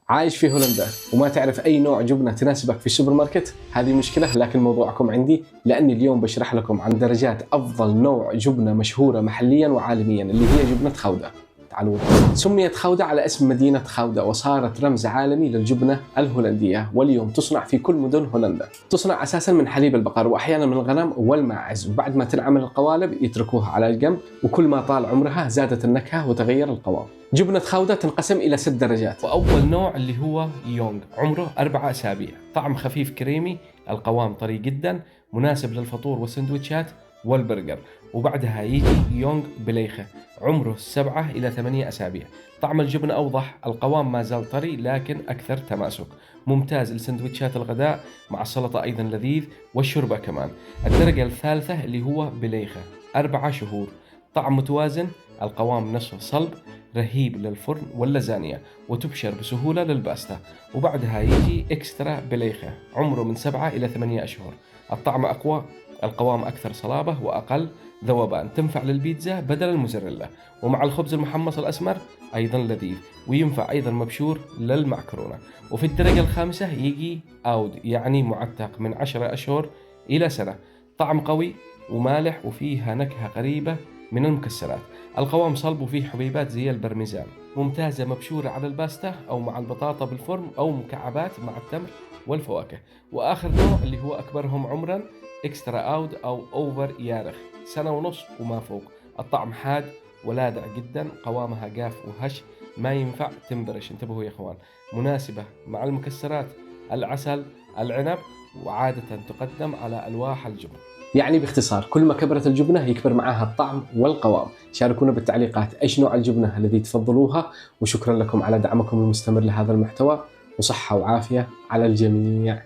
عايش في هولندا وما تعرف أي نوع جبنة تناسبك في السوبر ماركت؟ هذه مشكلة، لكن موضوعكم عندي، لأني اليوم بشرح لكم عن درجات أفضل نوع جبنة مشهورة محليا وعالميا اللي هي جبنة خودة. تعالوا. سميت خودة على اسم مدينة خودة وصارت رمز عالمي للجبنة الهولندية، واليوم تصنع في كل مدن هولندا. تصنع أساسا من حليب البقر وأحيانا من الغنم والماعز، وبعد ما تنعمل القوالب يتركوها على الجنب، وكل ما طال عمرها زادت النكهة وتغير القوام. جبنة خودة تنقسم إلى 6 درجات. وأول نوع اللي هو يونغ، عمره 4 أسابيع، طعم خفيف كريمي، القوام طري جدا، مناسب للفطور والسندويتشات والبرجر. وبعدها يجي يونغ بليخة، عمره 7 إلى 8 أسابيع، طعم الجبن أوضح، القوام ما زال طري لكن أكثر تماسك، ممتاز لسندويتشات الغداء، مع السلطة أيضا لذيذ والشوربة كمان. الدرجة الثالثة اللي هو بليخة، 4 شهور، طعم متوازن، القوام نصف صلب، رهيب للفرن واللازانيا، وتبشر بسهولة للباستا. وبعدها يجي إكسترا بليخة، عمره من 7 إلى 8 أشهر، الطعم أقوى، القوام أكثر صلابة وأقل ذوبان، تنفع للبيتزا بدل الموزاريلا، ومع الخبز المحمص الأسمر أيضا لذيذ، وينفع أيضا مبشور للمعكرونة. وفي الدرجة الخامسة يجي أود، يعني معتق، من 10 أشهر إلى سنة، طعم قوي ومالح وفيها نكهة قريبة من المكسرات، القوام صلب وفيه حبيبات زي البرميزان، ممتازة مبشورة على الباستا أو مع البطاطا بالفرن أو مكعبات مع التمر والفواكه. وآخر نوع اللي هو أكبرهم عمرا، إكسترا أود أو أوفر يارخ، 1.5 سنة وما فوق، الطعم حاد ولاذع جدا، قوامها جاف وهش، ما ينفع تنبرش، انتبهوا يا اخوان، مناسبة مع المكسرات، العسل، العنب، وعادة تقدم على ألواح الجبن. يعني باختصار، كل ما كبرت الجبنة يكبر معها الطعم والقوام. شاركونا بالتعليقات ايش نوع الجبنة الذي تفضلوها، وشكرا لكم على دعمكم المستمر لهذا المحتوى، وصحة وعافية على الجميع.